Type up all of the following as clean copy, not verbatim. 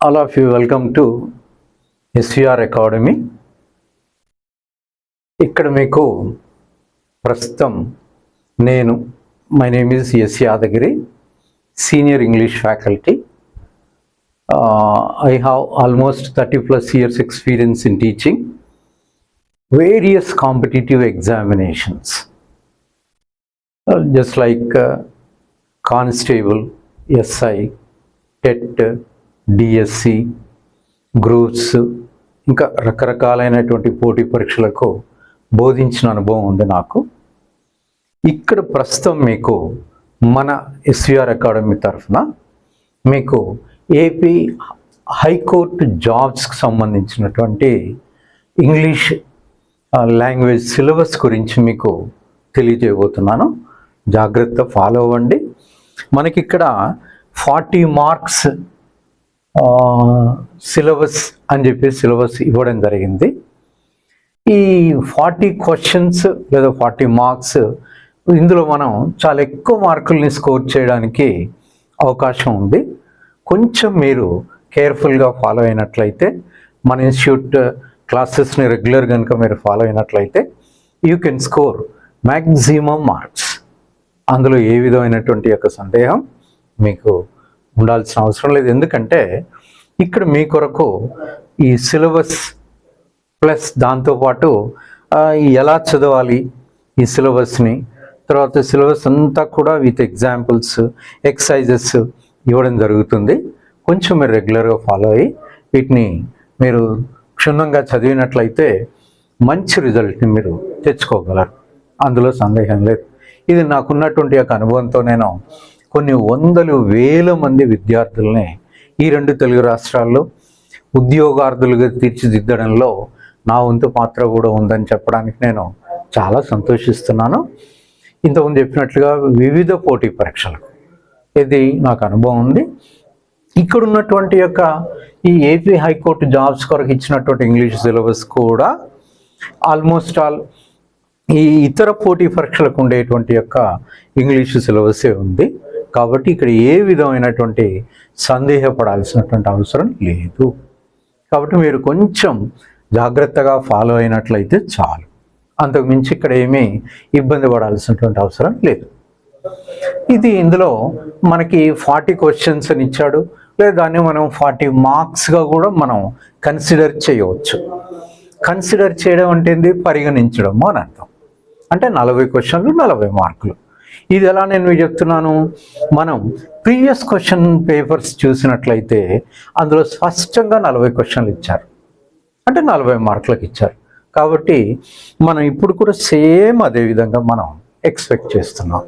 All of you, welcome to SVR Academy. ఇక్కడ మీకు ప్రస్తుతం నేను my name is S Yadagiri, senior English faculty. I have almost 30+ years experience in teaching various competitive examinations, just like Constable, SI, TET, DSC, groups, ఇంకా రకరకాలైనటువంటి పోటీ పరీక్షలకు బోధించిన అనుభవం ఉంది నాకు. ఇక్కడ ప్రస్తుతం మీకు మన ఎస్విఆర్ అకాడమీ తరఫున మీకు ఏపీ హైకోర్టు జాబ్స్కి సంబంధించినటువంటి ఇంగ్లీష్ లాంగ్వేజ్ సిలబస్ గురించి మీకు తెలియజేయబోతున్నాను. జాగ్రత్త ఫాలో అవ్వండి. మనకి ఇక్కడ 40 మార్క్స్ సిలబస్ అని చెప్పి సిలబస్ ఇవ్వడం జరిగింది. ఈ 40 క్వశ్చన్స్ లేదా 40 మార్క్స్, ఇందులో మనం చాలా ఎక్కువ మార్కుల్ని స్కోర్ చేయడానికి అవకాశం ఉంది. కొంచెం మీరు కేర్ఫుల్గా ఫాలో అయినట్లయితే, మన ఇన్స్టిట్యూట్ క్లాసెస్ని రెగ్యులర్ కనుక మీరు ఫాలో అయినట్లయితే you can score maximum marks. అందులో ఏ విధమైనటువంటి యొక్క సందేహం మీకు ఉండాల్సిన అవసరం లేదు. ఎందుకంటే ఇక్కడ మీ కొరకు ఈ సిలబస్ ప్లస్ దాంతోపాటు ఎలా చదవాలి ఈ సిలబస్ని, తర్వాత సిలబస్ అంతా కూడా విత్ ఎగ్జాంపుల్స్, ఎక్సర్సైజెస్ ఇవ్వడం జరుగుతుంది. కొంచెం మీరు రెగ్యులర్గా ఫాలో అయ్యి వీటిని మీరు క్షుణ్ణంగా చదివినట్లయితే మంచి రిజల్ట్ని మీరు తెచ్చుకోగలరు. అందులో సందేహం లేదు. ఇది నాకున్నటువంటి యొక్క అనుభవంతో నేను కొన్ని వందలు వేల మంది విద్యార్థుల్ని ఈ 2 తెలుగు రాష్ట్రాల్లో ఉద్యోగార్థులుగా తీర్చిదిద్దడంలో నా వంతు పాత్ర కూడా ఉందని చెప్పడానికి నేను చాలా సంతోషిస్తున్నాను. ఇంతకుముందు చెప్పినట్లుగా వివిధ పోటీ పరీక్షలకు ఇది నాకు అనుభవం ఉంది. ఇక్కడ ఉన్నటువంటి యొక్క ఈ ఏపీ హైకోర్టు జాబ్స్ కొరకు ఇచ్చినటువంటి ఇంగ్లీష్ సిలబస్ కూడా ఆల్మోస్ట్ ఆల్ ఈ ఇతర పోటీ పరీక్షలకు ఉండేటువంటి యొక్క ఇంగ్లీష్ సిలబసే ఉంది. కాబట్టి ఇక్కడ ఏ విధమైనటువంటి సందేహపడాల్సినటువంటి అవసరం లేదు. కాబట్టి మీరు కొంచెం జాగ్రత్తగా ఫాలో అయినట్లయితే చాలు. అంతకుమించి ఇక్కడ ఏమీ ఇబ్బంది పడాల్సినటువంటి అవసరం లేదు. ఇందులో మనకి 40 క్వశ్చన్స్ అని ఇచ్చాడు, లేదా దాన్ని మనం 40 మార్క్స్గా కూడా మనం కన్సిడర్ చేయవచ్చు. కన్సిడర్ చేయడం అంటే ఏంది? పరిగణించడము అని అర్థం. అంటే 40 క్వశ్చన్లు 40 మార్కులు. ఇది ఎలా నేను మీకు చెప్తున్నాను, మనం ప్రీవియస్ క్వశ్చన్ పేపర్స్ చూసినట్లయితే అందులో స్పష్టంగా 40 క్వశ్చన్లు ఇచ్చారు, అంటే 40 మార్కులకు ఇచ్చారు. కాబట్టి మనం ఇప్పుడు కూడా సేమ్ అదే విధంగా మనం ఎక్స్పెక్ట్ చేస్తున్నాం.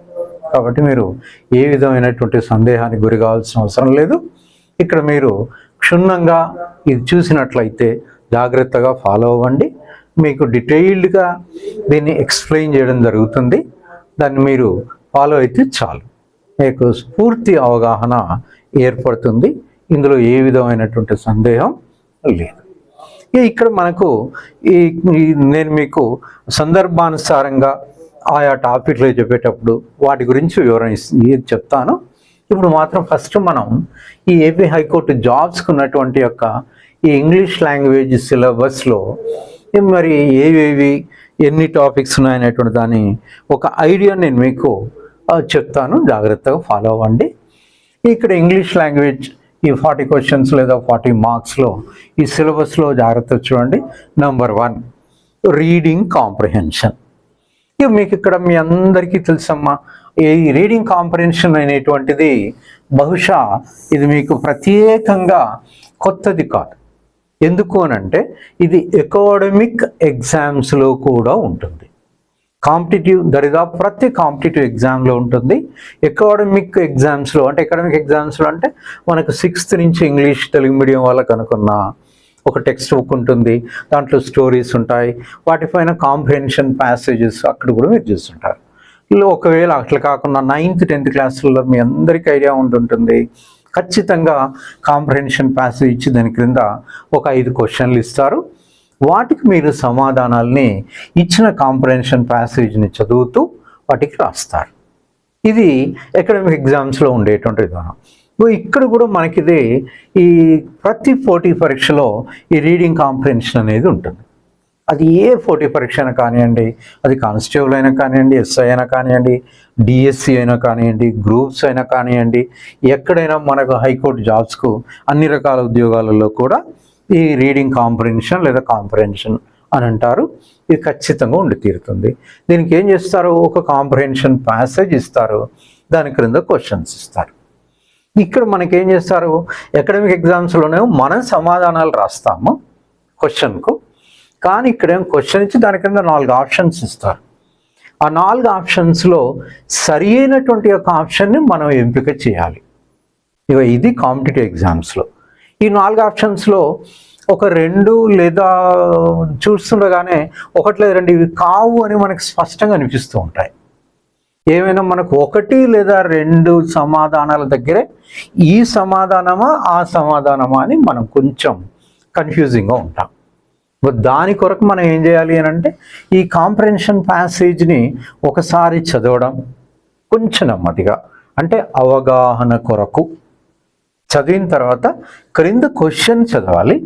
కాబట్టి మీరు ఏ విధమైనటువంటి సందేహానికి గురి కావాల్సిన అవసరం లేదు. ఇక్కడ మీరు క్షుణ్ణంగా ఇది చూసినట్లయితే జాగ్రత్తగా ఫాలో అవ్వండి. మీకు డీటెయిల్డ్గా దీన్ని ఎక్స్ప్లెయిన్ చేయడం జరుగుతుంది. దాన్ని మీరు ఫాలో అయితే చాలు, మీకు పూర్తి అవగాహన ఏర్పడుతుంది. ఇందులో ఏ విధమైనటువంటి సందేహం లేదు. ఇక్కడ మనకు నేను మీకు సందర్భానుసారంగా ఆయా టాపిక్లు చెప్పేటప్పుడు వాటి గురించి వివరణ చెప్తాను. ఇప్పుడు మాత్రం ఫస్ట్ మనం ఈ ఏపీ హైకోర్టు జాబ్స్కి ఉన్నటువంటి యొక్క ఈ ఇంగ్లీష్ లాంగ్వేజ్ సిలబస్లో మరి ఏవేవి ఎన్ని టాపిక్స్ ఉన్నాయనేటువంటి దాని ఒక ఐడియా నేను మీకు చెప్తాను. జాగ్రత్తగా ఫాలో అవ్వండి. ఇక్కడ ఇంగ్లీష్ లాంగ్వేజ్ ఈ 40 క్వశ్చన్స్ లేదా 40 మార్క్స్లో ఈ సిలబస్లో జాగ్రత్త చూడండి. Number 1 reading comprehension. ఇక మీకు ఇక్కడ మీ అందరికీ తెలుసమ్మా, ఈ రీడింగ్ కాంప్రిహెన్షన్ అనేటువంటిది బహుశా ఇది మీకు ప్రత్యేకంగా కొత్తది కాదు. ఎందుకు అనంటే ఇది అకాడమిక్ ఎగ్జామ్స్లో కూడా ఉంటుంది. కాంపిటేటివ్ దరిదాపు ప్రతి కాంపిటేటివ్ ఎగ్జామ్లో ఉంటుంది. అకాడమిక్ ఎగ్జామ్స్లో అంటే మనకు 6th నుంచి ఇంగ్లీష్ తెలుగు మీడియం వాళ్ళకు అనుకున్న ఒక టెక్స్ట్ బుక్ ఉంటుంది, దాంట్లో స్టోరీస్ ఉంటాయి, వాటిపైన కాంప్రిహెన్షన్ ప్యాసేజెస్ అక్కడ కూడా మీరు చూస్తుంటారు. ఇలా ఒకవేళ అట్లా కాకుండా 9th 10th క్లాసుల్లో మీ అందరికీ ఐడియా ఉంటుంటుంది. ఖచ్చితంగా కాంప్రిహెన్షన్ ప్యాసేజ్ ఇచ్చి దాని క్రింద ఒక 5 క్వశ్చన్లు ఇస్తారు. వాటికి మీరు సమాధానాల్ని ఇచ్చిన కాంప్రిహెన్షన్ ప్యాసేజ్ని చదువుతూ వాటికి రాస్తారు. ఇది అకాడమిక్ ఎగ్జామ్స్లో ఉండేటువంటి విధానం. ఇక్కడ కూడా మనకిది ఈ ప్రతి పోటీ పరీక్షలో ఈ రీడింగ్ కాంప్రిహెన్షన్ అనేది ఉంటుంది. అది ఏ పోటీ పరీక్ష అయినా కానివ్వండి, అది కానిస్టేబుల్ అయినా కానివ్వండి, ఎస్ఐ అయినా కానివ్వండి, డిఎస్సి అయినా కానివ్వండి, గ్రూప్స్ అయినా కానివ్వండి, ఎక్కడైనా మనకు హైకోర్టు జాబ్స్కు అన్ని రకాల ఉద్యోగాలలో కూడా ఈ రీడింగ్ కాంప్రిహెన్షన్ లేదా కాంప్రిహెన్షన్ అని అంటారు. ఇది ఖచ్చితంగా ఉండి తీరుతుంది. దీనికి ఏం చేస్తారు, ఒక కాంప్రిహెన్షన్ ప్యాసేజ్ ఇస్తారు, దాని క్రింద క్వశ్చన్స్ ఇస్తారు. ఇక్కడ మనకేం చేస్తారు, అకాడమిక్ ఎగ్జామ్స్లోనే మనం సమాధానాలు రాస్తాము క్వశ్చన్కు, కానీ ఇక్కడేం క్వశ్చన్ ఇచ్చి దాని కింద 4 ఆప్షన్స్ ఇస్తారు. ఆ 4 ఆప్షన్స్లో సరి అయినటువంటి ఒక ఆప్షన్ని మనం ఎంపిక చేయాలి. ఇది కాంపిటేటివ్ ఎగ్జామ్స్లో. ఈ 4 ఆప్షన్స్లో ఒక 2 లేదా చూస్తుండగానే 1 లేదా 2 ఇవి కావు అని మనకు స్పష్టంగా అనిపిస్తూ ఉంటాయి. ఏమైనా మనకు 1 లేదా 2 సమాధానాల దగ్గరే ఈ సమాధానమా ఆ సమాధానమా అని మనం కొంచెం కన్ఫ్యూజింగ్గా ఉంటాం. దాని కొరకు మనం ఏం చేయాలి అని అంటే ఈ కాంప్రిహెన్షన్ ప్యాసేజ్ని ఒకసారి చదవడం, కొంచెం నెమ్మదిగా, అంటే అవగాహన కొరకు చదివిన తర్వాత క్రింద క్వశ్చన్ చదవాలి.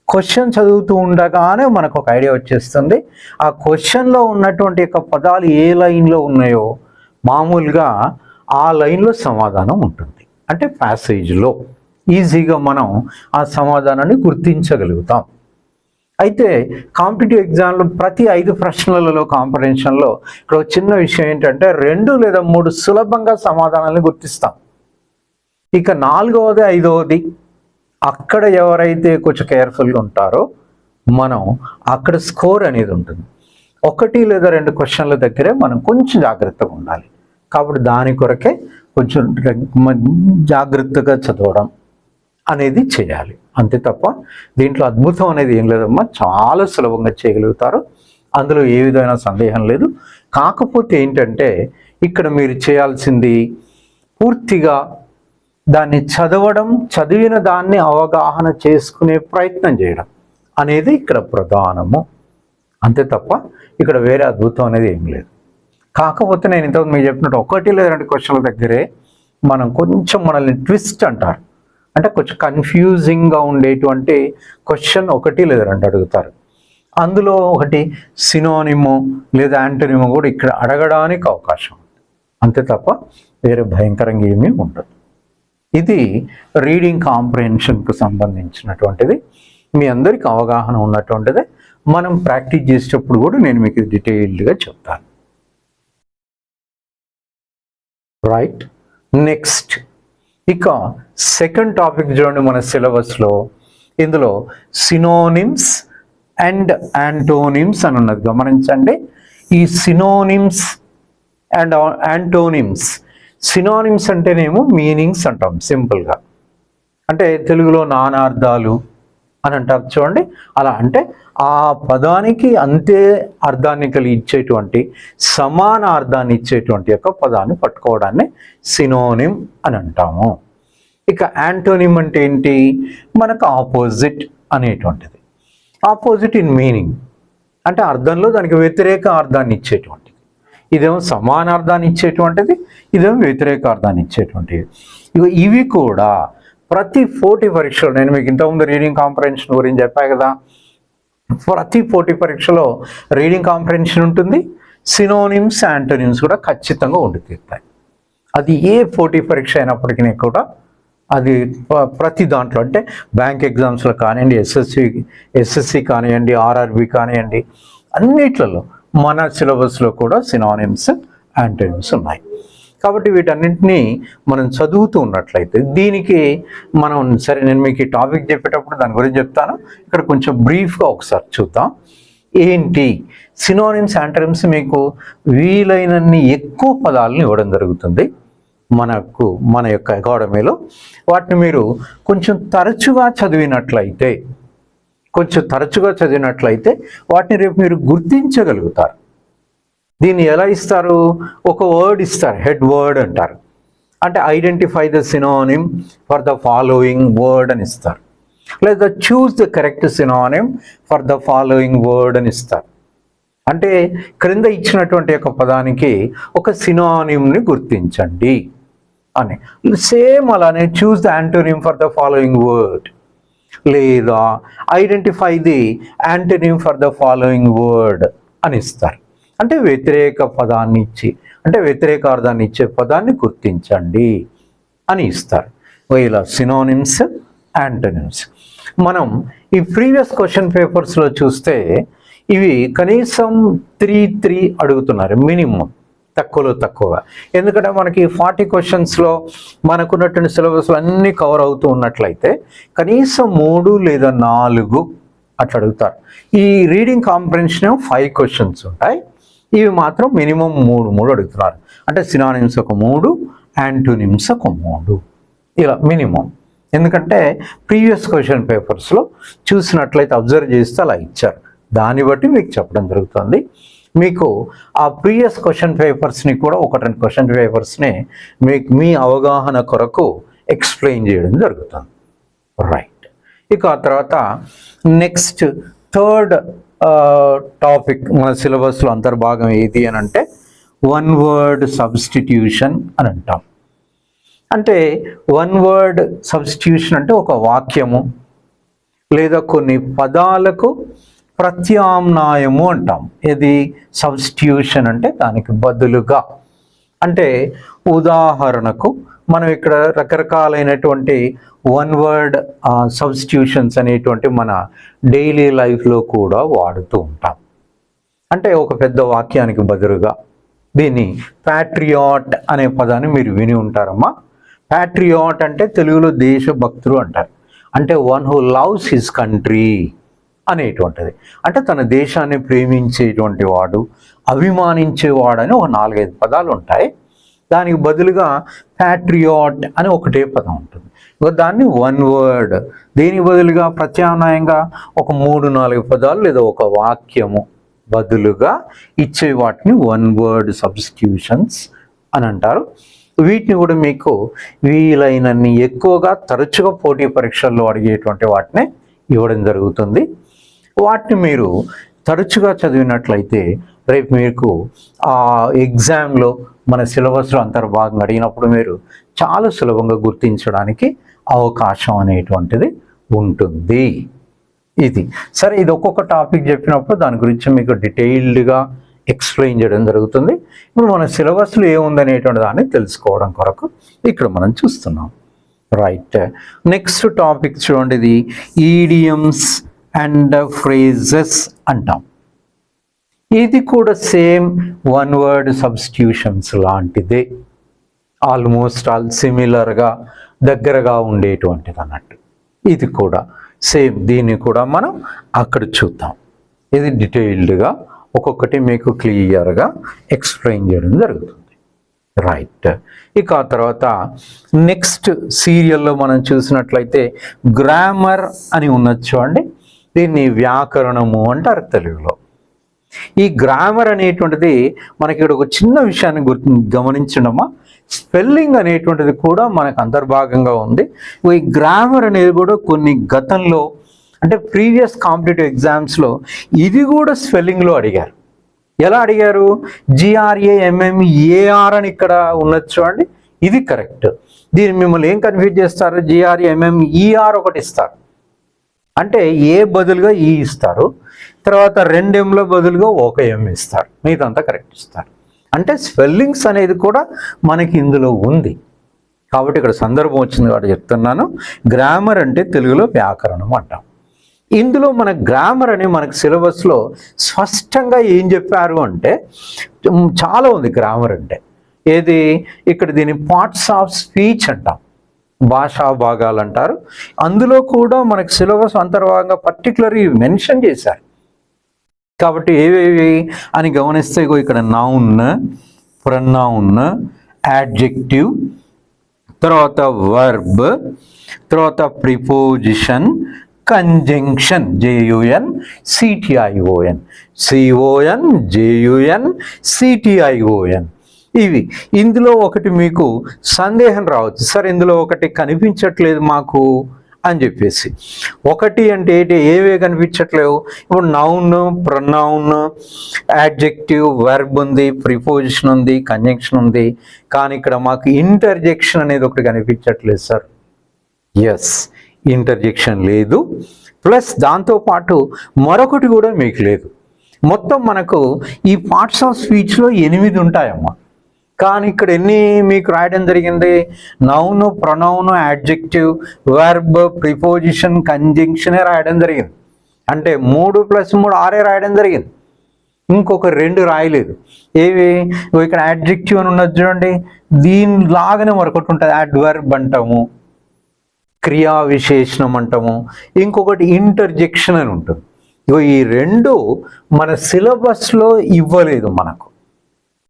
క్వశ్చన్ చదువుతూ ఉండగానే మనకు ఒక ఐడియా వచ్చేస్తుంది. ఆ క్వశ్చన్లో ఉన్నటువంటి యొక్క పదాలు ఏ లైన్లో ఉన్నాయో మామూలుగా ఆ లైన్లో సమాధానం ఉంటుంది. అంటే ప్యాసేజ్లో ఈజీగా మనం ఆ సమాధానాన్ని గుర్తించగలుగుతాం. అయితే కాంపిటేటివ్ ఎగ్జామ్లో ప్రతి 5 ప్రశ్నలలో కాంప్రిహెన్షన్లో ఇక్కడ ఒక చిన్న విషయం ఏంటంటే 2 లేదా 3 సులభంగా సమాధానాలను గుర్తిస్తాం. ఇక 4వది 5వది అక్కడ ఎవరైతే కొంచెం కేర్ఫుల్గా ఉంటారో మనం అక్కడ స్కోర్ అనేది ఉంటుంది. 1 లేదా 2 క్వశ్చన్ల దగ్గరే మనం కొంచెం జాగ్రత్తగా ఉండాలి. కాబట్టి దాని కొరకే కొంచెం జాగ్రత్తగా చదవడం అనేది చేయాలి. అంతే తప్ప దీంట్లో అద్భుతం అనేది ఏం లేదమ్మా, చాలా సులభంగా చేయగలుగుతారు, అందులో ఏ విధమైన సందేహం లేదు. కాకపోతే ఏంటంటే ఇక్కడ మీరు చేయాల్సింది పూర్తిగా దాన్ని చదవడం, చదివిన దాన్ని అవగాహన చేసుకునే ప్రయత్నం చేయడం అనేది ఇక్కడ ప్రధానము. అంతే తప్ప ఇక్కడ వేరే అద్భుతం అనేది ఏం లేదు. కాకపోతే నేను ఇంతకుముందు మీకు చెప్పినట్టు 1 లేదా 2 క్వశ్చన్ల దగ్గరే మనం కొంచెం మనల్ని ట్విస్ట్ అంటారు, అంటే కొంచెం కన్ఫ్యూజింగ్గా ఉండేటువంటి క్వశ్చన్ 1 లేదా 2 అడుగుతారు. అందులో ఒకటి సినోనిమో లేదా యాంటోనిమో కూడా ఇక్కడ అడగడానికి అవకాశం ఉంది. అంతే తప్ప వేరే భయంకరంగా ఏమీ ఉండదు. ఇది రీడింగ్ కాంప్రిహెన్షన్కు సంబంధించినటువంటిది. మీ అందరికీ అవగాహన ఉన్నటువంటిది. మనం ప్రాక్టీస్ చేసేటప్పుడు కూడా నేను మీకు డీటెయిల్డ్గా చెప్తాను. రైట్, నెక్స్ట్ ఇక సెకండ్ టాపిక్ చూడండి మన సిలబస్లో. ఇందులో సినోనిమ్స్ అండ్ యాంటోనిమ్స్ అని ఉన్నది, గమనించండి. ఈ సినోనిమ్స్ అండ్ యాంటోనిమ్స్, సినోనిమ్స్ అంటేనేమో మీనింగ్స్ అంటాం సింపుల్గా, అంటే తెలుగులో నానార్థాలు అని అంటారు చూడండి. అలా అంటే ఆ పదానికి అంతే అర్థాన్ని కలిగించేటువంటి, సమాన అర్థాన్ని ఇచ్చేటువంటి యొక్క పదాన్ని పట్టుకోవడాన్ని సినోనిమ్ అని అంటాము. ఇక యాంటోనిమ్ అంటే ఏంటి, మనకు ఆపోజిట్ అనేటువంటిది. ఆపోజిట్ ఇన్ మీనింగ్ అంటే అర్థంలో దానికి వ్యతిరేక అర్థాన్ని ఇచ్చేటువంటిది. ఇదేమో సమాన అర్థాన్ని ఇచ్చేటువంటిది, ఇదేమో వ్యతిరేక అర్థాన్ని ఇచ్చేటువంటిది. ఇవి కూడా ప్రతి పోటీ పరీక్షలో, నేను మీకు ఇంతకుముందు రీడింగ్ కాంప్రిహెన్షన్ గురించి చెప్పా కదా, ప్రతి పోటీ పరీక్షలో రీడింగ్ కాంప్రిహెన్షన్ ఉంటుంది, సినోనిమ్స్ యాంటోనిమ్స్ కూడా ఖచ్చితంగా ఉండి తీరుతాయి. అది ఏ పోటీ పరీక్ష అయినప్పటికీ కూడా అది ప్రతి దాంట్లో, అంటే బ్యాంక్ ఎగ్జామ్స్లో కానివ్వండి, ఎస్ఎస్సి కానివ్వండి, ఆర్ఆర్బి కానివ్వండి, అన్నిట్లలో మన సిలబస్లో కూడా సినోనిమ్స్ యాంటోనిమ్స్ ఉన్నాయి. కాబట్టి వీటన్నింటినీ మనం చదువుతూ ఉన్నట్లయితే దీనికి మనం సరే, నేను మీకు ఈ టాపిక్ చెప్పేటప్పుడు దాని గురించి చెప్తాను. ఇక్కడ కొంచెం బ్రీఫ్గా ఒకసారి చూద్దాం. ఏంటి సినోనిమ్స్ యాంటోనిమ్స్, మీకు వీలైనన్ని ఎక్కువ పదాలను ఇవ్వడం జరుగుతుంది మన యొక్క అకాడమీలో. వాటిని మీరు కొంచెం తరచుగా చదివినట్లయితే వాటిని రేపు మీరు గుర్తించగలుగుతారు. దీన్ని ఎలా ఇస్తారు, ఒక వర్డ్ ఇస్తారు, హెడ్ వర్డ్ అంటారు. అంటే identify the synonym for the following word అని ఇస్తారు, లేదా choose the correct synonym for the following word అని ఇస్తారు. అంటే క్రింద ఇచ్చినటువంటి ఒక పదానికి ఒక సినోనిమ్ని గుర్తించండి అని. సేమ్ అలానే choose the antonym for the following word, లేదా identify the antonym for the following word అని ఇస్తారు. అంటే వ్యతిరేక పదాన్ని ఇచ్చి, అంటే వ్యతిరేకార్థాన్ని ఇచ్చే పదాన్ని గుర్తించండి అని ఇస్తారు. ఇలా సినోనిమ్స్, యాంటోనిమ్స్. మనం ఈ ప్రీవియస్ క్వశ్చన్ పేపర్స్లో చూస్తే ఇవి కనీసం 3 అడుగుతున్నారు మినిమం, తక్కువలో తక్కువగా. ఎందుకంటే మనకి 40 క్వశ్చన్స్లో మనకున్నటువంటి సిలబస్లు అన్నీ కవర్ అవుతూ ఉన్నట్లయితే కనీసం 3 లేదా 4 అట్లా అడుగుతారు. ఈ రీడింగ్ కాంప్రిహెన్షన్ 5 క్వశ్చన్స్ ఉంటాయి, ఇవి మాత్రం మినిమం 3 అడుగుతున్నారు. అంటే సినానిమ్స్ ఒక 3, యాంటోనిమ్స్ ఒక 3, ఇలా మినిమం. ఎందుకంటే ప్రీవియస్ క్వశ్చన్ పేపర్స్లో చూసినట్లయితే అబ్జర్వ్ చేస్తే అలా ఇచ్చారు, దాన్ని బట్టి మీకు చెప్పడం జరుగుతుంది. మీకు ఆ ప్రీవియస్ క్వశ్చన్ పేపర్స్ని కూడా 1-2 క్వశ్చన్ పేపర్స్ని మీకు మీ అవగాహన కొరకు ఎక్స్ప్లెయిన్ చేయడం జరుగుతుంది. రైట్. ఇక ఆ తర్వాత నెక్స్ట్ 3rd టాపిక్ మన సిలబస్లో అంతర్భాగం ఏది అని అంటే వన్ వర్డ్ సబ్స్టిట్యూషన్ అని అంటాం. అంటే వన్ వర్డ్ సబ్స్టిట్యూషన్ అంటే ఒక వాక్యము లేదా కొన్ని పదాలకు ప్రత్యామ్నాయము అంటాం. ఇది సబ్స్టిట్యూషన్ అంటే దానికి బదులుగా. అంటే ఉదాహరణకు మనం ఇక్కడ రకరకాలైనటువంటి వన్ వర్డ్ సబ్స్టిట్యూషన్స్ అనేటువంటి మన డైలీ లైఫ్లో కూడా వాడుతూ ఉంటాం. అంటే ఒక పెద్ద వాక్యానికి బదులుగా దీన్ని ప్యాట్రియాట్ అనే పదాన్ని మీరు విని ఉంటారమ్మా. ప్యాట్రియాట్ అంటే తెలుగులో దేశభక్తుడు అంటారు. అంటే one who loves his country అనేటువంటిది. అంటే తన దేశాన్ని ప్రేమించేటువంటి వాడు, అభిమానించేవాడు అని ఒక 4-5 పదాలు ఉంటాయి. దానికి బదులుగా ప్యాట్రియాట్ అని ఒకటే పదం ఉంటుంది. దాన్ని వన్ వర్డ్, దీనికి బదులుగా ప్రత్యామ్నాయంగా ఒక 3-4 పదాలు లేదా ఒక వాక్యము బదులుగా ఇచ్చే వాటిని వన్ వర్డ్ సబ్స్టిట్యూషన్స్ అని అంటారు. వీటిని కూడా మీకు వీలైనన్ని ఎక్కువగా తరచుగా పోటీ పరీక్షల్లో అడిగేటువంటి వాటిని ఇవ్వడం జరుగుతుంది. వాటిని మీరు తరచుగా చదివినట్లయితే రేపు మీకు ఆ ఎగ్జామ్లో మన సిలబస్లో అంతర్భాగంగా అడిగినప్పుడు మీరు చాలా సులభంగా గుర్తించడానికి అవకాశం అనేటువంటిది ఉంటుంది. ఇది సరే, ఇది ఒక్కొక్క టాపిక్ చెప్పినప్పుడు దాని గురించి మీకు డీటెయిల్డ్గా ఎక్స్ప్లెయిన్ చేయడం జరుగుతుంది. ఇప్పుడు మన సిలబస్లో ఏముందనేటువంటి దాన్ని తెలుసుకోవడం కొరకు ఇక్కడ మనం చూస్తున్నాం. రైట్. నెక్స్ట్ టాపిక్ చూడండి, ఇది ఈడియమ్స్ అండ్ ఫ్రేజెస్ అంటాం. ఇది కూడా సేమ్ వన్ వర్డ్ సబ్స్టిట్యూషన్స్ లాంటిదే, ఆల్మోస్ట్ ఆల్ సిమిలర్గా దగ్గరగా ఉండేటువంటిది అన్నట్టు. ఇది కూడా సేమ్, దీన్ని కూడా మనం అక్కడ చూద్దాం. ఇది డీటెయిల్డ్గా ఒక్కొక్కటి మీకు క్లియర్గా ఎక్స్ప్లెయిన్ చేయడం జరుగుతుంది. రైట్. ఇక ఆ తర్వాత నెక్స్ట్ సీరియల్లో మనం చూసినట్లయితే గ్రామర్ అని ఉన్నది చూడండి. దీన్ని వ్యాకరణము అంటారు తెలుగులో. ఈ గ్రామర్ అనేటువంటిది మనకి ఇక్కడ ఒక చిన్న విషయాన్ని గమనించడమా, స్పెల్లింగ్ అనేటువంటిది కూడా మనకు అంతర్భాగంగా ఉంది. ఈ గ్రామర్ అనేది కూడా కొన్ని గతంలో అంటే ప్రీవియస్ కాంపిటేటివ్ ఎగ్జామ్స్లో ఇది కూడా స్పెల్లింగ్లో అడిగారు. ఎలా అడిగారు? GRAMMAR అని ఇక్కడ ఉన్నది చూడండి, ఇది కరెక్ట్. దీన్ని మిమ్మల్ని ఏం కన్ఫ్యూజ్ చేస్తారు? GRAMMER ఒకటి ఇస్తారు, అంటే ఏ బదులుగా ఈ ఇస్తారు, తర్వాత 2 Mల బదులుగా 1 M ఇస్తారు, మిగతాంతా కరెక్ట్ ఇస్తారు. అంటే స్పెల్లింగ్స్ అనేది కూడా మనకి ఇందులో ఉంది. కాబట్టి ఇక్కడ సందర్భం వచ్చింది కాబట్టి చెప్తున్నాను. గ్రామర్ అంటే తెలుగులో వ్యాకరణం అంటాం. ఇందులో మన గ్రామర్ అని మనకు సిలబస్లో స్పష్టంగా ఏం చెప్పారు అంటే చాలా ఉంది గ్రామర్ అంటే. ఏది? ఇక్కడ దీని పార్ట్స్ ఆఫ్ స్పీచ్ అంటాం, భాషా భాగాలు అంటారు. అందులో కూడా మనకు సిలబస్ అంతర్భాగంగా పర్టికులర్గా మెన్షన్ చేశారు. కాబట్టి ఏవేవి అని గమనిస్తే ఇక్కడ నౌన్, ప్రొనౌన్, యాడ్జెక్టివ్, తర్వాత వర్బ్, తర్వాత preposition, conjunction, JUN CTION, CON JUN CTION. ఇవి ఇందులో ఒకటి మీకు సందేహం రావచ్చు, సార్ ఇందులో ఒకటి కనిపించట్లేదు మాకు అని చెప్పేసి. ఒకటి అంటే ఏంటి, ఏవే కనిపించట్లేవు. ఇప్పుడు నౌన్, ప్రొనౌన్, యాడ్జెక్టివ్, వెర్బ్ ఉంది, ప్రిపోజిషన్ ఉంది, కంజంక్షన్ ఉంది. కానీ ఇక్కడ మాకు ఇంటర్జెక్షన్ అనేది ఒకటి కనిపించట్లేదు సార్. ఎస్, ఇంటర్జెక్షన్ లేదు. ప్లస్ దాంతోపాటు మరొకటి కూడా మీకు లేదు. మొత్తం మనకు ఈ పార్ట్స్ ఆఫ్ స్పీచ్లో 8 ఉంటాయమ్మా. కానీ ఇక్కడ ఎన్ని మీకు రాయడం జరిగింది? Noun, pronoun, adjective, verb, preposition, కంజంక్షనే రాయడం జరిగింది. అంటే 3 + 3 6 రాయడం జరిగింది. ఇంకొక 2 రాయలేదు. ఏవి? ఇక్కడ యాడ్జెక్టివ్ అని ఉన్నది చూడండి, దీనిలాగానే మరొకటి ఉంటుంది, యాడ్వర్బ్ అంటాము, క్రియా విశేషణం అంటాము. ఇంకొకటి ఇంటర్జెక్షన్ అని ఉంటుంది. ఈ 2 మన సిలబస్లో ఇవ్వలేదు మనకు,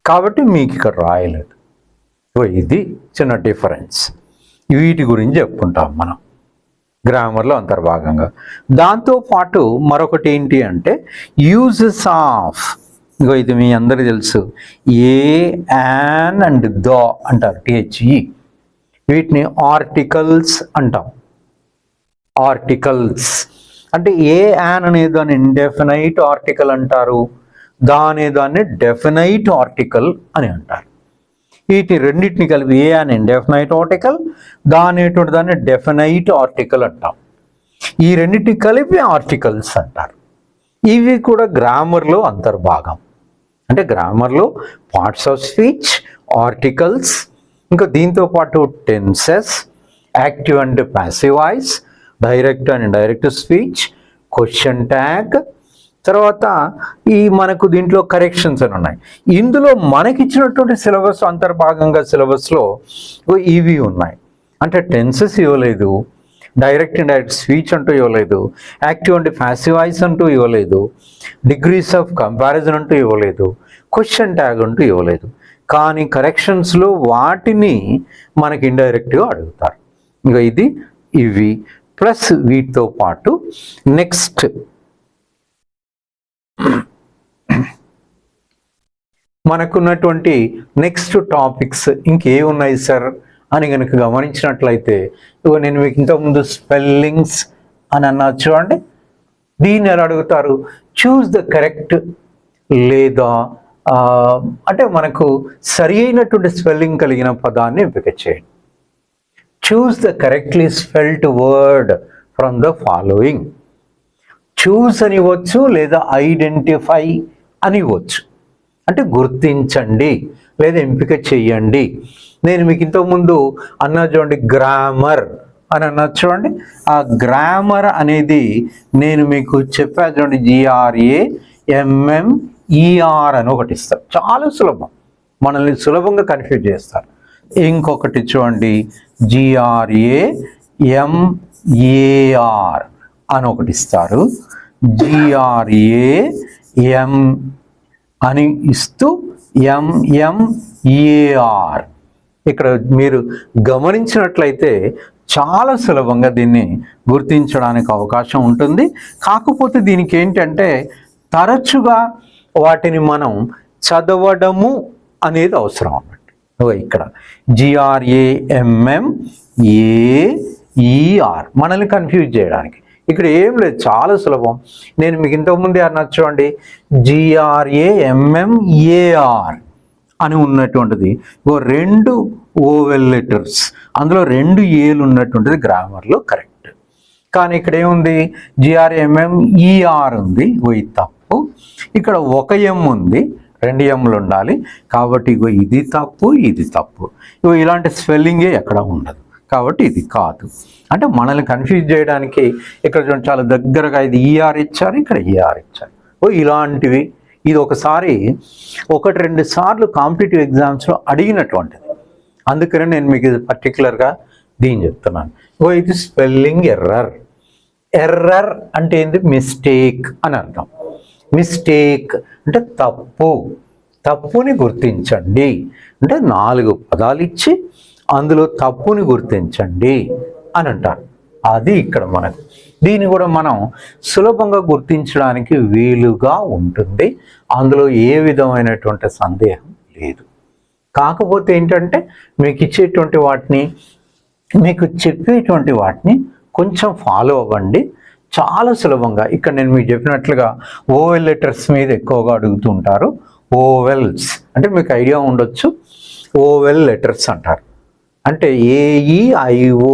కాబట్టి మీకు ఇక్కడ రాయలేదు. ఇది చిన్న డిఫరెన్స్. వీటి గురించి చెప్పుకుంటాం మనం గ్రామర్లో అంతర్భాగంగా. దాంతోపాటు మరొకటి ఏంటి అంటే యూజెస్ ఆఫ్. ఇది మీ అందరికీ తెలుసు, ఏ, యాన్ అండ్ ద అంటారు, THE. వీటిని ఆర్టికల్స్ అంటాం. ఆర్టికల్స్ అంటే ఏ, యాన్ అనే దాన్ని ఇండెఫినైట్ ఆర్టికల్ అంటారు, దా అనే దాన్ని డెఫినైట్ ఆర్టికల్ అని అంటారు. వీటి రెండింటిని కలిపి ఏ అని ఇండెఫినైట్ ఆర్టికల్, దా అనేటువంటి దాన్ని డెఫినైట్ ఆర్టికల్ అంటాం. ఈ రెండింటిని కలిపి ఆర్టికల్స్ అంటారు. ఇవి కూడా గ్రామర్లో అంతర్భాగం. అంటే గ్రామర్లో పార్ట్స్ ఆఫ్ స్పీచ్, ఆర్టికల్స్, ఇంకా దీంతో పాటు tenses, active and passive voice, direct and indirect speech, question tag, తర్వాత ఈ మనకు దీంట్లో కరెక్షన్స్ అని ఉన్నాయి. ఇందులో మనకిచ్చినటువంటి సిలబస్ అంతర్భాగంగా సిలబస్లో ఇవి ఉన్నాయి. అంటే టెన్సెస్ ఇవ్వలేదు, డైరెక్ట్ ఇండైరెక్ట్ స్పీచ్ అంటూ ఇవ్వలేదు, యాక్టివ్ అండ్ ప్యాసివ్ వాయిస్ అంటూ ఇవ్వలేదు, డిగ్రీస్ ఆఫ్ కంపారిజన్ అంటూ ఇవ్వలేదు, క్వశ్చన్ ట్యాగ్ అంటూ ఇవ్వలేదు. కానీ కరెక్షన్స్లో వాటిని మనకి ఇండైరెక్ట్గా అడుగుతారు. ఇంకా ఇవి ప్లస్ వీటితో పాటు నెక్స్ట్ మనకున్నటువంటి నెక్స్ట్ టాపిక్స్ ఇంకే ఉన్నాయి సార్ అని కనుక గమనించినట్లయితే, నేను మీకు ఇంతకుముందు స్పెల్లింగ్స్ అని అన్నా చూడండి. దీన్ని ఎలా అడుగుతారు? చూస్ ద కరెక్ట్, లేదా అంటే మనకు సరి అయినటువంటి స్పెల్లింగ్ కలిగిన పదాన్ని ఎంపిక చేయండి. Choose the correctly spelled word from the following. Choose అని ఇవ్వచ్చు, లేదా ఐడెంటిఫై అని ఇవ్వచ్చు. అంటే గుర్తించండి లేదా ఎంపిక చెయ్యండి. నేను మీకు ఇంతకుముందు అన్నా చూడండి, గ్రామర్ అని అన్నా చూడండి. ఆ గ్రామర్ అనేది నేను మీకు చెప్పా చూడండి, GRAMMER అని ఒకటి ఇస్తారు. చాలా సులభం, మనల్ని సులభంగా కన్ఫ్యూజ్ చేస్తారు. ఇంకొకటి చూడండి, GRAMAR అని ఒకటి ఇస్తారు. GRAM అని ఇస్తూ MMAR. ఇక్కడ మీరు గమనించినట్లయితే చాలా సులభంగా దీన్ని గుర్తించడానికి అవకాశం ఉంటుంది. కాకపోతే దీనికి ఏంటంటే తరచుగా వాటిని మనం చదవడము అనేది అవసరం అన్నమాట. ఇక్కడ GRAMMAER మనల్ని కన్ఫ్యూజ్ చేయడానికి. ఇక్కడ ఏం లేదు, చాలా సులభం. నేను మీకు ఇంతకుముందే అన్నా చూడండి, GRAMMAR అని ఉన్నటువంటిది 2 ఓవెల్ లెటర్స్, అందులో 2 ఏలు ఉన్నటువంటిది గ్రామర్లో కరెక్ట్. కానీ ఇక్కడ ఏముంది, GRAMMER ఉంది, ఇది తప్పు. ఇక్కడ ఒక M ఉంది, 2 Mలు ఉండాలి. కాబట్టి ఇది తప్పు, ఇది తప్పు. ఇలాంటి స్పెల్లింగే ఎక్కడ ఉండదు, కాబట్టి ఇది కాదు. అంటే మనల్ని కన్ఫ్యూజ్ చేయడానికి ఇక్కడ చూడండి, చాలా దగ్గరగా ఇది ER ఇచ్చారు, ఇక్కడ ER ఇచ్చారు. ఇలాంటివి ఇది ఒకసారి 1-2 సార్లు కాంపిటేటివ్ ఎగ్జామ్స్లో అడిగినటువంటిది. అందుకనే నేను మీకు ఇది పర్టికులర్గా దీన్ని చెప్తున్నాను. ఇది స్పెల్లింగ్ ఎర్రర్. ఎర్రర్ అంటే ఏంటి? మిస్టేక్ అని అర్థం. మిస్టేక్ అంటే తప్పు. తప్పుని గుర్తించండి అంటే 4 పదాలు ఇచ్చి అందులో తప్పుని గుర్తించండి అని అంటారు. అది ఇక్కడ మనకు దీన్ని కూడా మనం సులభంగా గుర్తించడానికి వీలుగా ఉంటుంది. అందులో ఏ విధమైనటువంటి సందేహం లేదు. కాకపోతే ఏంటంటే మీకు ఇచ్చేటువంటి వాటిని, మీకు చెప్పేటువంటి వాటిని కొంచెం ఫాలో అవ్వండి, చాలా సులభంగా. ఇక్కడ నేను మీకు చెప్పినట్లుగా ఓవెల్ లెటర్స్ మీద ఎక్కువగా అడుగుతుంటారు. ఓవెల్స్ అంటే మీకు ఐడియా ఉండొచ్చు, ఓవెల్ లెటర్స్ అంటారు. అంటే ఏఈఐఓ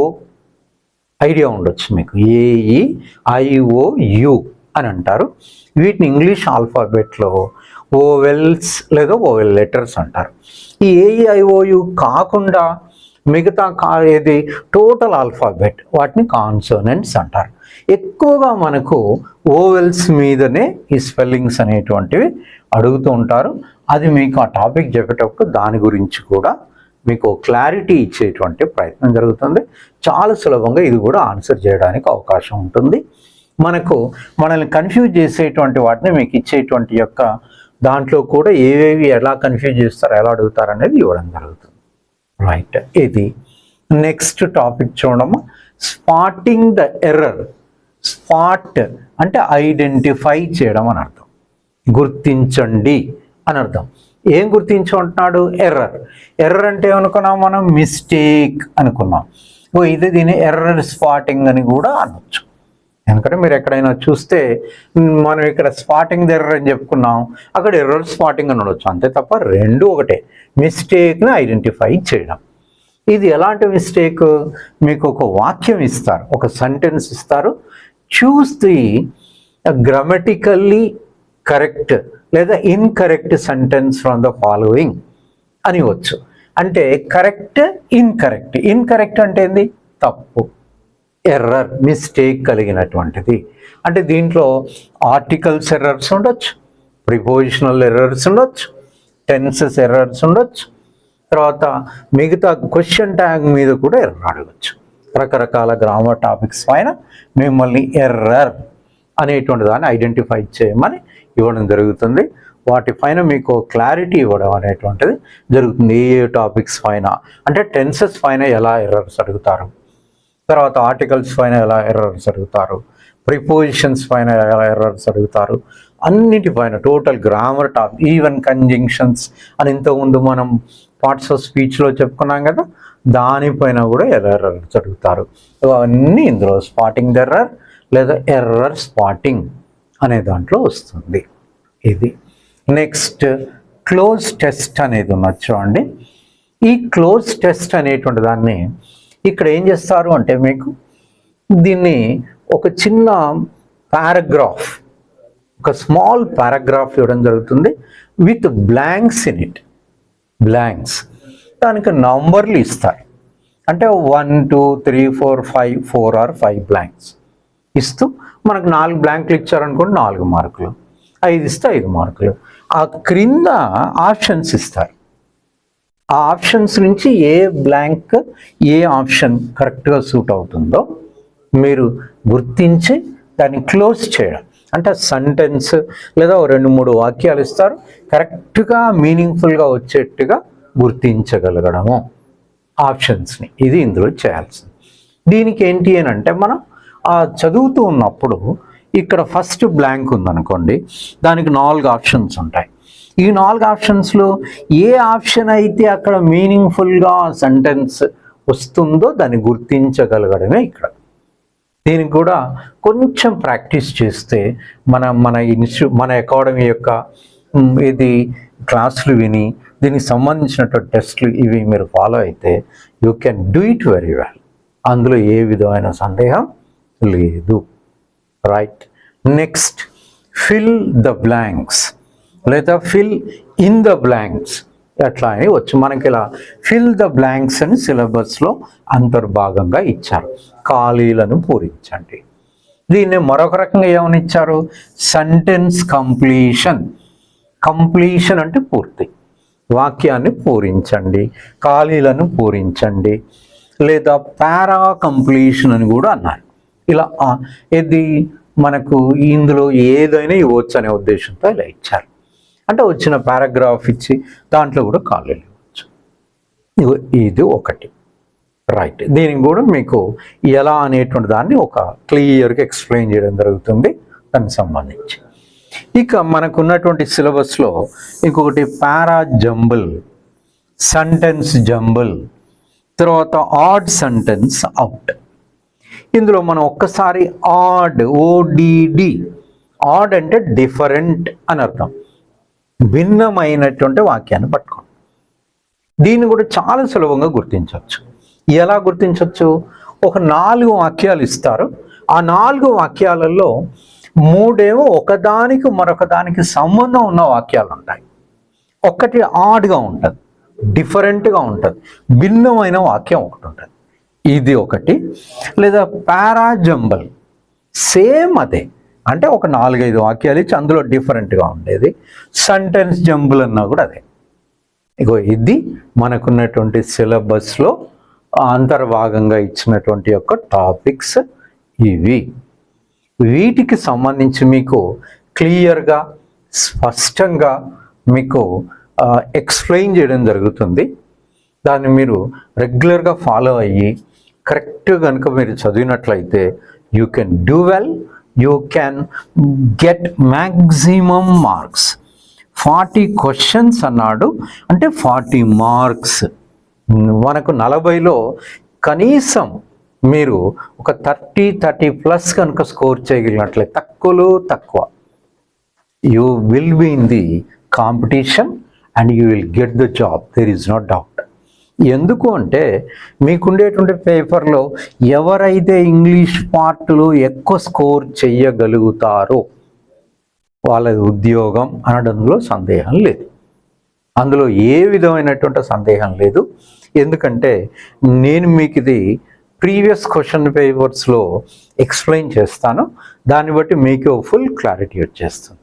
ఐడియా ఉండొచ్చు మీకు, ఏఈఐఓయు అని అంటారు. వీటిని ఇంగ్లీష్ ఆల్ఫాబెట్లో ఓవెల్స్ లేదా ఓవెల్ లెటర్స్ అంటారు. ఈ ఏఈఐఓయు కాకుండా మిగతా ఏది టోటల్ ఆల్ఫాబెట్ వాటిని కాన్సోనెంట్స్ అంటారు. ఎక్కువగా మనకు ఓవెల్స్ మీదనే ఈ స్పెల్లింగ్స్ అనేటువంటివి అడుగుతూ ఉంటారు. అది మీకు ఆ టాపిక్ చెప్పేటప్పుడు దాని గురించి కూడా మీకు క్లారిటీ ఇచ్చేటువంటి ప్రయత్నం జరుగుతుంది. చాలా సులభంగా ఇది కూడా ఆన్సర్ చేయడానికి అవకాశం ఉంటుంది. మనల్ని కన్ఫ్యూజ్ చేసేటువంటి వాటిని మీకు ఇచ్చేటువంటి యొక్క దాంట్లో కూడా ఏవేవి ఎలా కన్ఫ్యూజ్ చేస్తారు, ఎలా అడుగుతారు అనేది ఇవ్వడం జరుగుతుంది. రైట్, ఇది నెక్స్ట్ టాపిక్ చూడము. Spotting the error. స్పాట్ అంటే ఐడెంటిఫై చేయడం అని అర్థం, గుర్తించండి అని అర్థం. ఏం గుర్తించమంటున్నాడు? ఎర్రర్. ఎర్రర్ అంటే ఏమనుకున్నాం మనం? మిస్టేక్ అనుకున్నాం. ఇది దీని ఎర్రర్ స్పాటింగ్ అని కూడా అనొచ్చు. ఎందుకంటే మీరు ఎక్కడైనా చూస్తే మనం ఇక్కడ స్పాటింగ్ ద ఎర్రర్ అని చెప్పుకున్నాం, అక్కడ ఎర్రర్ స్పాటింగ్ అని అనొచ్చు, అంతే తప్ప రెండు ఒకటే. మిస్టేక్ని ఐడెంటిఫై చేయడం. ఇది ఎలాంటి మిస్టేక్? మీకు ఒక వాక్యం ఇస్తారు, ఒక సెంటెన్స్ ఇస్తారు. చూస్ ది గ్రామటికల్లీ కరెక్ట్ లేదా incorrect sentence from the following అని వచ్చు. అంటే కరెక్ట్, ఇన్కరెక్ట్. ఇన్కరెక్ట్ అంటే ఏంది? తప్పు, ఎర్రర్, మిస్టేక్ కలిగినటువంటిది. అంటే దీంట్లో ఆర్టికల్స్ ఎర్రర్స్ ఉండొచ్చు, ప్రిపోజిషనల్ ఎర్రర్స్ ఉండొచ్చు, టెన్సెస్ ఎర్రర్స్ ఉండొచ్చు, తర్వాత మిగతా క్వశ్చన్ ట్యాగ్ మీద కూడా ఎర్రర్ అడగచ్చు. రకరకాల గ్రామర్ టాపిక్స్ పైన మిమ్మల్ని ఎర్రర్ అనేటువంటి దాన్ని ఐడెంటిఫై చేయమని ఇవ్వడం జరుగుతుంది. వాటిపైన మీకు క్లారిటీ ఇవ్వడం అనేటువంటిది జరుగుతుంది. ఏ టాపిక్స్ పైన అంటే టెన్సెస్ పైన ఎలా ఎర్రర్స్ అడుగుతారు, తర్వాత ఆర్టికల్స్ పైన ఎలా ఎర్రర్స్ అడుగుతారు, ప్రిపోజిషన్స్ పైన ఎలా ఎర్రర్స్ అడుగుతారు, అన్నిటిపైన total grammar topic, even conjunctions అని ఇంతకుముందు మనం పార్ట్స్ ఆఫ్ స్పీచ్లో చెప్పుకున్నాం కదా, దానిపైన కూడా ఎర్రర్స్ అడుగుతారు. అవన్నీ ఇందులో స్పాటింగ్ ద ఎర్రర్ లేదా ఎర్రర్ స్పాటింగ్ అనే దాంట్లో వస్తుంది. ఇది నెక్స్ట్ క్లోజ్ టెస్ట్ అనేది ఉన్నది చూడండి. ఈ క్లోజ్ టెస్ట్ అనేటువంటి దాన్ని ఇక్కడ ఏం చేస్తారు అంటే మీకు దీన్ని ఒక చిన్న పారాగ్రాఫ్, ఒక స్మాల్ పారాగ్రాఫ్ ఇవ్వడం జరుగుతుంది with blanks in it. Blanks, దానికి నంబర్లు ఇస్తారు. అంటే 1 2 3 4 5 4 ఆర్ 5 బ్లాంక్స్ ఇస్తూ మనకు 4 బ్లాంక్లు ఇచ్చారనుకోండి 4 మార్కులు, 5 ఇస్తే 5 మార్కులు. ఆ క్రింద ఆప్షన్స్ ఇస్తారు. ఆ ఆప్షన్స్ నుంచి ఏ బ్లాంక్, ఏ ఆప్షన్ కరెక్ట్గా సూట్ అవుతుందో మీరు గుర్తించి దాన్ని క్లోజ్ చేయడం. అంటే సెంటెన్స్ లేదా 2-3 వాక్యాలు ఇస్తారు, కరెక్ట్గా మీనింగ్ఫుల్గా వచ్చేట్టుగా గుర్తించగలగడము ఆప్షన్స్ని. ఇది ఇందులో చేయాల్సింది. దీనికి ఏంటి అని అంటే మనం చదువుతూ ఉన్నప్పుడు ఇక్కడ ఫస్ట్ బ్లాంక్ ఉందనుకోండి, దానికి 4 ఆప్షన్స్ ఉంటాయి. ఈ 4 ఆప్షన్స్లో ఏ ఆప్షన్ అయితే అక్కడ మీనింగ్ఫుల్గా సెంటెన్స్ వస్తుందో దాన్ని గుర్తించగలగడమే ఇక్కడ. దీనికి కూడా కొంచెం ప్రాక్టీస్ చేస్తే మన అకాడమీ యొక్క ఇది క్లాసులు విని దీనికి సంబంధించినటువంటి టెస్ట్లు ఇవి మీరు ఫాలో అయితే you can do it very well. అందులో ఏ విధమైన సందేహం లేదు. Right, next fill the blanks లేదా ఫిల్ ఇన్ ద బ్లాంక్స్ ఎట్లా అని వచ్చు. మనకి ఇలా ఫిల్ ద బ్లాంక్స్ అని సిలబస్లో అంతర్భాగంగా ఇచ్చారు. ఖాళీలను పూరించండి. దీన్ని మరొక రకంగా ఏమని ఇచ్చారు? Sentence completion. కంప్లీషన్ అంటే పూర్తి, వాక్యాన్ని పూరించండి, ఖాళీలను పూరించండి, లేదా పారా కంప్లీషన్ అని కూడా అన్నారు. ఇలా ఇది మనకు ఇందులో ఏదైనా ఇవ్వచ్చు అనే ఉద్దేశంతో ఇలా ఇచ్చారు. అంటే వచ్చిన పారాగ్రాఫ్ ఇచ్చి దాంట్లో కూడా ఖాళీలు ఇవ్వచ్చు. ఇది ఒకటి. రైట్, దీనికి కూడా మీకు ఎలా అనేటువంటి దాన్ని ఒక క్లియర్గా ఎక్స్ప్లెయిన్ చేయడం జరుగుతుంది దానికి సంబంధించి. ఇక మనకున్నటువంటి సిలబస్లో ఇంకొకటి పారా జంబుల్, సెంటెన్స్ జంబుల్, తర్వాత ఆడ్ సెంటెన్స్ అవుట్. ఇందులో మనం ఒక్కసారి ఆడ్, ఓడిడి, ఆడ్ అంటే డిఫరెంట్ అని అర్థం, భిన్నమైనటువంటి వాక్యాన్ని పట్టుకోండి. దీన్ని కూడా చాలా సులభంగా గుర్తించవచ్చు. ఎలా గుర్తించవచ్చు? ఒక 4 వాక్యాలు ఇస్తారు. ఆ 4 వాక్యాలలో 3 ఒకదానికి మరొకదానికి సంబంధం ఉన్న వాక్యాలు ఉంటాయి. ఒకటి ఆడ్గా ఉంటుంది, డిఫరెంట్గా ఉంటుంది, భిన్నమైన వాక్యం ఒకటి ఉంటుంది. ఇది ఒకటి. లేదా పారాజంబల్, సేమ్ అదే, అంటే ఒక 4-5 వాక్యాలు ఇచ్చి అందులో డిఫరెంట్గా ఉండేది. సెంటెన్స్ జంబుల్ అన్నా కూడా అదే. ఇగో ఇది మనకున్నటువంటి సిలబస్లో అంతర్భాగంగా ఇచ్చినటువంటి యొక్క టాపిక్స్ ఇవి. వీటికి సంబంధించి మీకు క్లియర్గా, స్పష్టంగా మీకు ఎక్స్ప్లెయిన్ చేయడం జరుగుతుంది. దాన్ని మీరు రెగ్యులర్గా ఫాలో అయ్యి కరెక్ట్గా కనుక మీరు చదివినట్లయితే you can do well, you can get maximum marks. 40 questions అన్నాడు అంటే 40 మార్క్స్. మనకు 40లో కనీసం మీరు ఒక 30+ కనుక స్కోర్ చేయగలిగినట్లయితే, తక్కువలో తక్కువ, you will be in the competition and you will get the job. There is no doubt. ఎందుకు అంటే మీకుండేటువంటి పేపర్లో ఎవరైతే ఇంగ్లీష్ పార్ట్లో ఎక్కువ స్కోర్ చేయగలుగుతారో వాళ్ళ ఉద్యోగం అనడంలో సందేహం లేదు. అందులో ఏ విధమైనటువంటి సందేహం లేదు. ఎందుకంటే నేను మీకు ఇది ప్రీవియస్ క్వశ్చన్ పేపర్స్లో ఎక్స్ప్లెయిన్ చేస్తాను. దాన్ని బట్టి మీకు ఫుల్ క్లారిటీ వచ్చేస్తుంది.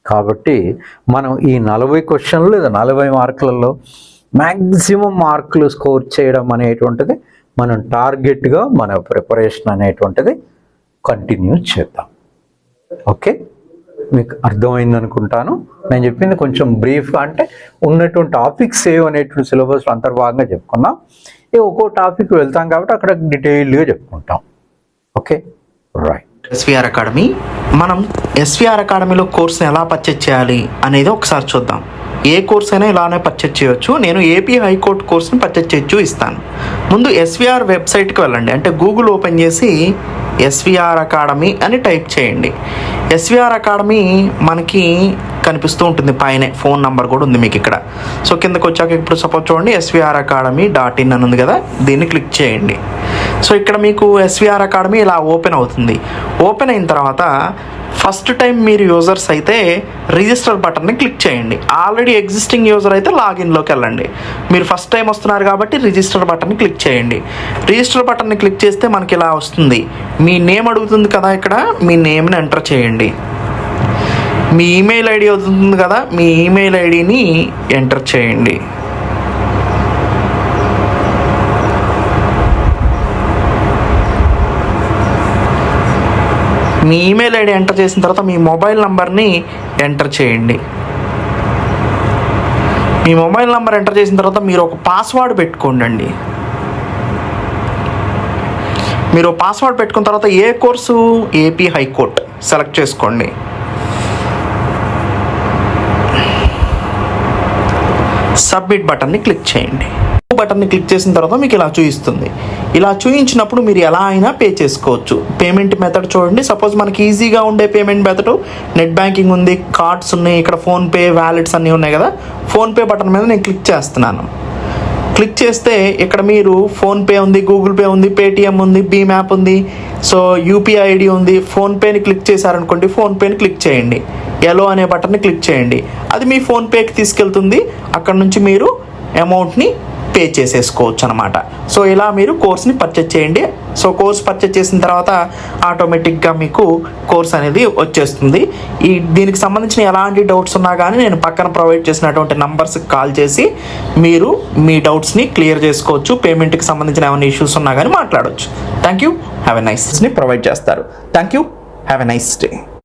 కాబట్టి మనం ఈ 40 క్వశ్చన్లు లేదా 40 మార్కులలో మ్యాక్సిమం మార్కులు స్కోర్ చేయడం అనేటువంటిది మనం టార్గెట్గా మన ప్రిపరేషన్ అనేటువంటిది కంటిన్యూ చేద్దాం. ఓకే, మీకు అర్థమైంది అనుకుంటాను. నేను చెప్పింది కొంచెం బ్రీఫ్గా, అంటే ఉన్నటువంటి టాపిక్స్ అనేటువంటి సిలబస్లో అంతర్భాగంగా చెప్పుకున్నాం. ఒక్కో టాపిక్ వెళ్తాం కాబట్టి అక్కడ డీటెయిల్డ్గా చెప్పుకుంటాం. Okay, right. ఎస్విఆర్ అకాడమీ, మనం ఎస్విఆర్ అకాడమీలో కోర్స్ని ఎలా పర్చేజ్ చేయాలి అనేది ఒకసారి చూద్దాం. ఏ కోర్స్ అయినా ఇలానే పర్చేజ్ చేయొచ్చు. నేను ఏపీ హైకోర్టు కోర్స్ని పర్చేజ్ చేయొచ్చు ఇస్తాను. ముందు ఎస్విఆర్ వెబ్సైట్కి వెళ్ళండి, అంటే గూగుల్ ఓపెన్ చేసి ఎస్విఆర్ అకాడమీ అని టైప్ చేయండి. ఎస్విఆర్ అకాడమీ మనకి కనిపిస్తూ ఉంటుంది, పైనే ఫోన్ నెంబర్ కూడా ఉంది మీకు ఇక్కడ. సో కిందకు వచ్చాక ఇప్పుడు సపోజ్ చూడండి, SVRacademy.in అని ఉంది కదా, దీన్ని క్లిక్ చేయండి. సో ఇక్కడ మీకు ఎస్విఆర్ అకాడమీ ఇలా ఓపెన్ అవుతుంది. ఓపెన్ అయిన తర్వాత ఫస్ట్ టైం మీరు యూజర్స్ అయితే రిజిస్టర్ బటన్ని క్లిక్ చేయండి. ఆల్రెడీ ఎగ్జిస్టింగ్ యూజర్ అయితే లాగిన్లోకి వెళ్ళండి. మీరు ఫస్ట్ టైం వస్తున్నారు కాబట్టి రిజిస్టర్ బటన్ని క్లిక్ చేయండి. రిజిస్టర్ బటన్ని క్లిక్ చేస్తే మనకి ఇలా వస్తుంది. మీ నేమ్ అడుగుతుంది కదా, ఇక్కడ మీ నేమ్ని ఎంటర్ చేయండి. మీ ఈమెయిల్ ఐడి అవుతుంది కదా, మీ ఈమెయిల్ ఐడిని ఎంటర్ చేయండి. మీ ఈమెయిల్ ఐడి ఎంటర్ చేసిన తర్వాత మీ మొబైల్ నంబర్ని ఎంటర్ చేయండి. మీ మొబైల్ నంబర్ ఎంటర్ చేసిన తర్వాత మీరు ఒక పాస్వర్డ్ పెట్టుకోండి. మీరు పాస్వర్డ్ పెట్టుకున్న తర్వాత ఏ కోర్సు, ఏపీ హైకోర్టు సెలెక్ట్ చేసుకోండి. సబ్మిట్ బటన్ని క్లిక్ చేయండి. బటన్ని క్లిక్ చేసిన తర్వాత మీకు ఇలా చూపిస్తుంది. ఇలా చూపించినప్పుడు మీరు ఎలా అయినా పే చేసుకోవచ్చు. పేమెంట్ మెథడ్ చూడండి. సపోజ్ మనకి ఈజీగా ఉండే పేమెంట్ మెథడ్ నెట్ బ్యాంకింగ్ ఉంది, కార్డ్స్ ఉన్నాయి, ఇక్కడ ఫోన్పే, వ్యాలెట్స్ అన్నీ ఉన్నాయి కదా. ఫోన్పే బటన్ మీద నేను క్లిక్ చేస్తున్నాను. క్లిక్ చేస్తే ఇక్కడ మీరు ఫోన్పే ఉంది, గూగుల్ పే ఉంది, పేటిఎం ఉంది, భీమ్ యాప్ ఉంది, సో యూపీఐ ఐడి ఉంది. ఫోన్పేని క్లిక్ చేశారనుకోండి, ఫోన్పేని క్లిక్ చేయండి. ఎలో అనే బటన్ని క్లిక్ చేయండి. అది మీ ఫోన్పేకి తీసుకెళ్తుంది. అక్కడ నుంచి మీరు అమౌంట్ని పే చేసేసుకోవచ్చు అనమాట. సో ఇలా మీరు కోర్స్ని పర్చేజ్ చేయండి. సో కోర్స్ పర్చేజ్ చేసిన తర్వాత ఆటోమేటిక్గా మీకు కోర్స్ అనేది వచ్చేస్తుంది. దీనికి సంబంధించిన ఎలాంటి డౌట్స్ ఉన్నా కానీ నేను పక్కన ప్రొవైడ్ చేసినటువంటి నంబర్స్కి కాల్ చేసి మీరు మీ డౌట్స్ని క్లియర్ చేసుకోవచ్చు. పేమెంట్కి సంబంధించిన ఏమైనా ఇష్యూస్ ఉన్నా కానీ మాట్లాడవచ్చు. Thank you, have a nice ని ప్రొవైడ్ చేస్తారు. Thank you, have a nice day.